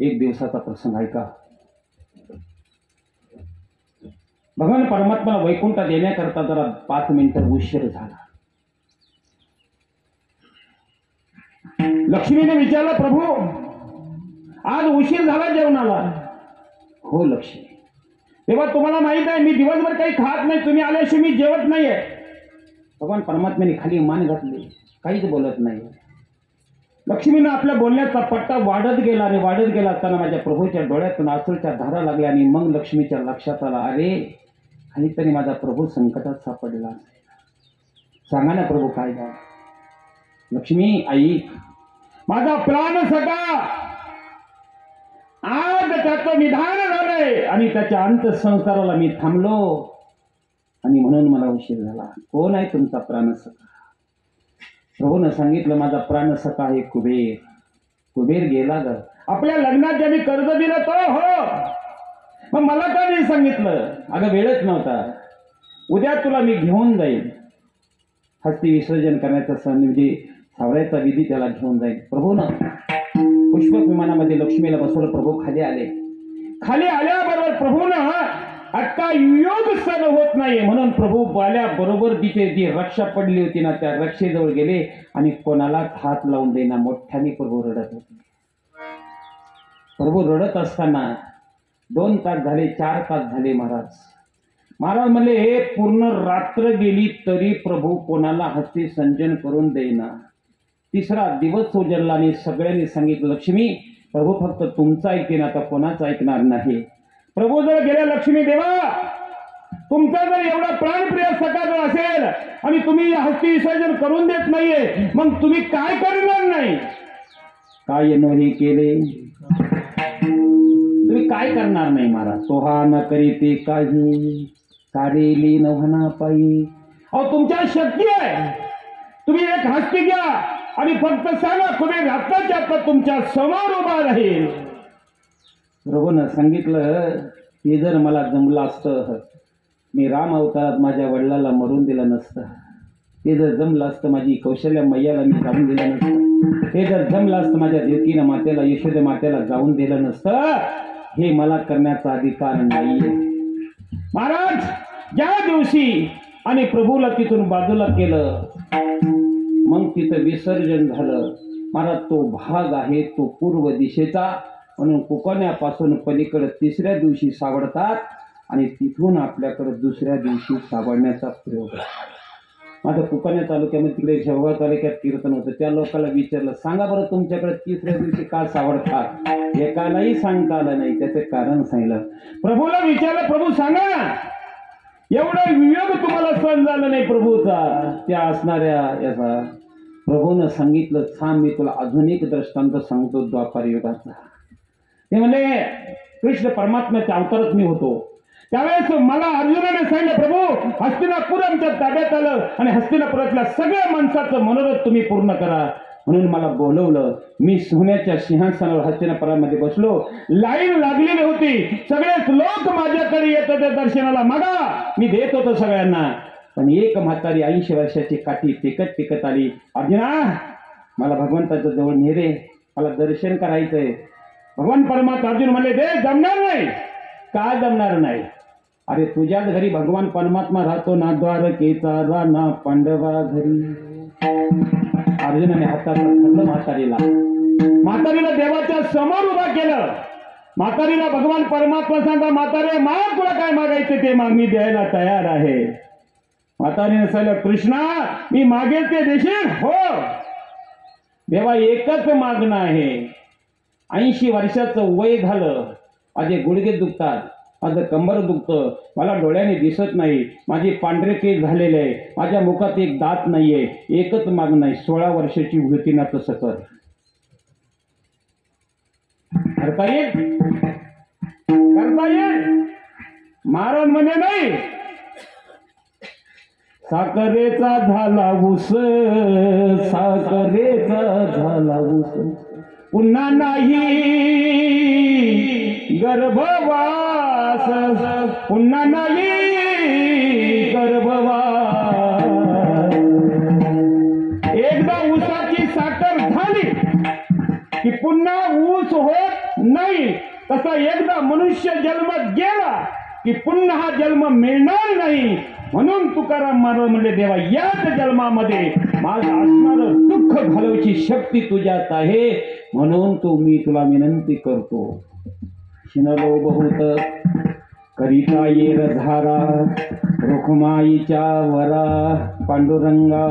एक दिवसाचा प्रसंग ऐका. भगवान परमात्म्याला वैकुंठात येण्याकरता जरा 5 मिनिटं उशीर झाला. लक्ष्मीने विचारलं, प्रभू आज उशीर झाला जेवणाला. हो लक्ष्मी. तेव्हा तुम्हाला माहित आहे मी दिवसभर काही खात नाही, तुम्ही आल्याशिवाय मी जेवत नाहीये. भगवान परमात्म्याने खाली मान घातली, काहीच बोलत नाही. लक्ष्मीनं आपल्या बोलण्याचा पट्टा वाढत गेला आणि वाढत गेला असताना माझ्या प्रभूच्या डोळ्यातून आसूच्या धारा लागल्या आणि मग लक्ष्मीच्या लक्षात आला, अरे काहीतरी माझा प्रभू संकटात सापडला असेल. सांगा ना प्रभू काय झालं. लक्ष्मी ऐक, माझा प्राण सखा आज त्याचं निधान झालंय आणि त्याच्या अंतःसंस्काराला मी थांबलो आणि म्हणून मला उशीर झाला. कोण आहे तुमचा प्राण सखा. प्रभूनं सांगितलं, माझा प्राण सखा आहे कुबेर. कुबेर गेला ग. आपल्या लग्नात ज्यांनी कर्ज दिलं तो. हो, मग मला का नाही सांगितलं. अगं वेळच नव्हता. उद्या तुला मी घेऊन जाईल. हस्ती विसर्जन करण्याचा सण म्हणजे सावरायचा विधी त्याला घेऊन जाईल. प्रभूनं पुष्पक विमानामध्ये लक्ष्मीला बसवलं. प्रभू खाली आले. खाली आल्याबरोबर प्रभूनं आता योग सण होत नाही म्हणून प्रभू बाल्याबरोबर तिथे जी रक्षा पडली होती ना त्या रक्षेजवळ गेले आणि कोणालाच हात लावून देना. मोठ्याने प्रभू रडत होते. प्रभू रडत असताना 2 तास झाले, 4 तास झाले. महाराज म्हणले, हे पूर्ण रात्र गेली तरी प्रभू कोणाला हस्ती संजन करून देईना. 3रा दिवस उजळला आणि सगळ्यांनी सांगितलं, लक्ष्मी प्रभू फक्त तुमचं ऐकेन, आता कोणाचं ऐकणार नाही. प्रभू जर गेल्या, लक्ष्मी देवा तुमचा जर एवढा प्राणप्रिय सखा जर असेल आणि तुम्ही हस्ती विसर्जन करून देत नाहीये, मग तुम्ही काय करणार नाही. काय नोही केले, तुम्ही काय करणार नाही महाराज. तोहा न करीते काही कारेली नव्हना पायी. अहो तुमच्या शक्ती आहे. तुम्ही एक हस्ती घ्या आणि फक्त सांगा, तुम्ही आत्ताच्या आत्ता तुमच्या समोर उभा राहील. प्रभूनं सांगितलं, हे जर मला जमलं असतं मी राम अवतारात माझ्या वडिलाला मरून दिलं नसतं. ते जर जमलं असतं माझी कौशल्या मैयाला मी जाऊन दिलं नसतं. हे जर जमलं असतं माझ्या देवकीनं मातेला यशोदा मातेला जाऊन दिलं नसतं. हे मला करण्याचा अधिकार नाहीये. महाराज ज्या दिवशी आणि प्रभूला तिथून बाजूला केलं मग तिथं विसर्जन झालं. महाराज तो भाग आहे तो पूर्व दिशेचा म्हणून कुकण्यापासून पलीकडे 3ऱ्या दिवशी सावडतात आणि तिथून आपल्याकडे 2ऱ्या दिवशी सावडण्याचा प्रयोग. माझं कुकण्या तालुक्यामध्ये तिकडे शेवगाव तालुक्यात कीर्तन होतं. त्या लोकांना विचारलं, सांगा बरं तुमच्याकडे 3ऱ्या दिवशी का सावडतात. एकालाही सांगता आलं नाही. त्याचं कारण सांगितलं. प्रभूला विचारलं, प्रभू सांगा ना, एवढा वियोग तुम्हाला सहन झालं नाही प्रभूचा त्या असणाऱ्या याचा. प्रभूनं सांगितलं, थांब मी तुला अजून एक दृष्टांत सांगतो द्वापार युगाचा. ते म्हणले, कृष्ण परमात्म्याच्या अवतारात मी होतो त्यावेळेस मला अर्जुनाने सांगितलं, प्रभू हस्तिनापूर आमच्या ताब्यात आलं आणि हस्तिनापुरातल्या सगळ्या माणसाचं मनोरथ तुम्ही पूर्ण करा म्हणून मला बोलवलं. मी सोन्याच्या सिंहासनावर हस्तिनापुरामध्ये बसलो. लाईन लागलेली होती. सगळेच लोक माझ्याकडे येत होते दर्शनाला. मागा मी देत होतो सगळ्यांना. पण एक म्हातारी 80 वर्षाची काठी टेकत आली. अर्जुना मला भगवंताच्या जवळ ने रे, मला दर्शन करायचंय. भगवान परमात्मा अर्जुन म्हणले, दे जमणार नाही. का जमणार नाही. अरे तुझ्याच घरी भगवान परमात्मा राहतो ना, द्वारकेचा राणा पांडवा घरी. अर्जुनाने हाताला धरलं म्हातारीला देवाच्या समोर उभा केलं. म्हातारीला भगवान परमात्मा सांगा, म्हातारे माग तुला काय मागायचं ते माग, मी द्यायला तयार आहे. म्हातारीने सांगितलं, कृष्णा मी मागेल ते देशील. हो देवा एकच मागणं आहे. 80 वर्षाचं वय झालं. माझे गुडघे दुखतात, माझं कंबर दुखतं, मला डोळ्याने दिसत नाही, माझे पांढरे केस झालेले आहे, माझ्या मुखात एक दात नाहीये. एकच मागणं आहे, 16 वर्षाची होती ना तसं कर. करता येईल. महाराज म्हणे नाही. साखरेचा झाला ऊस, साखरेचा झाला ऊस, पुन्हा नाही गर्भवास, पुन्हा नाही गर्भवास. एकदा ऊसाची साखर झाली की पुन्हा ऊस होत नाही, तसा एकदा मनुष्य जन्म गेला की पुन्हा हा जन्म मिळणार नाही. म्हणून तुकाराम महाराज म्हणले, देवा याच जन्मामध्ये माझं असणारं दुःख घालवायची शक्ती तुझ्यात आहे. म्हणून मी तुला विनंती करतो. शिनलो बहुत करिता येर धारा, रुखमाईच्या वरा पांडुरंगा.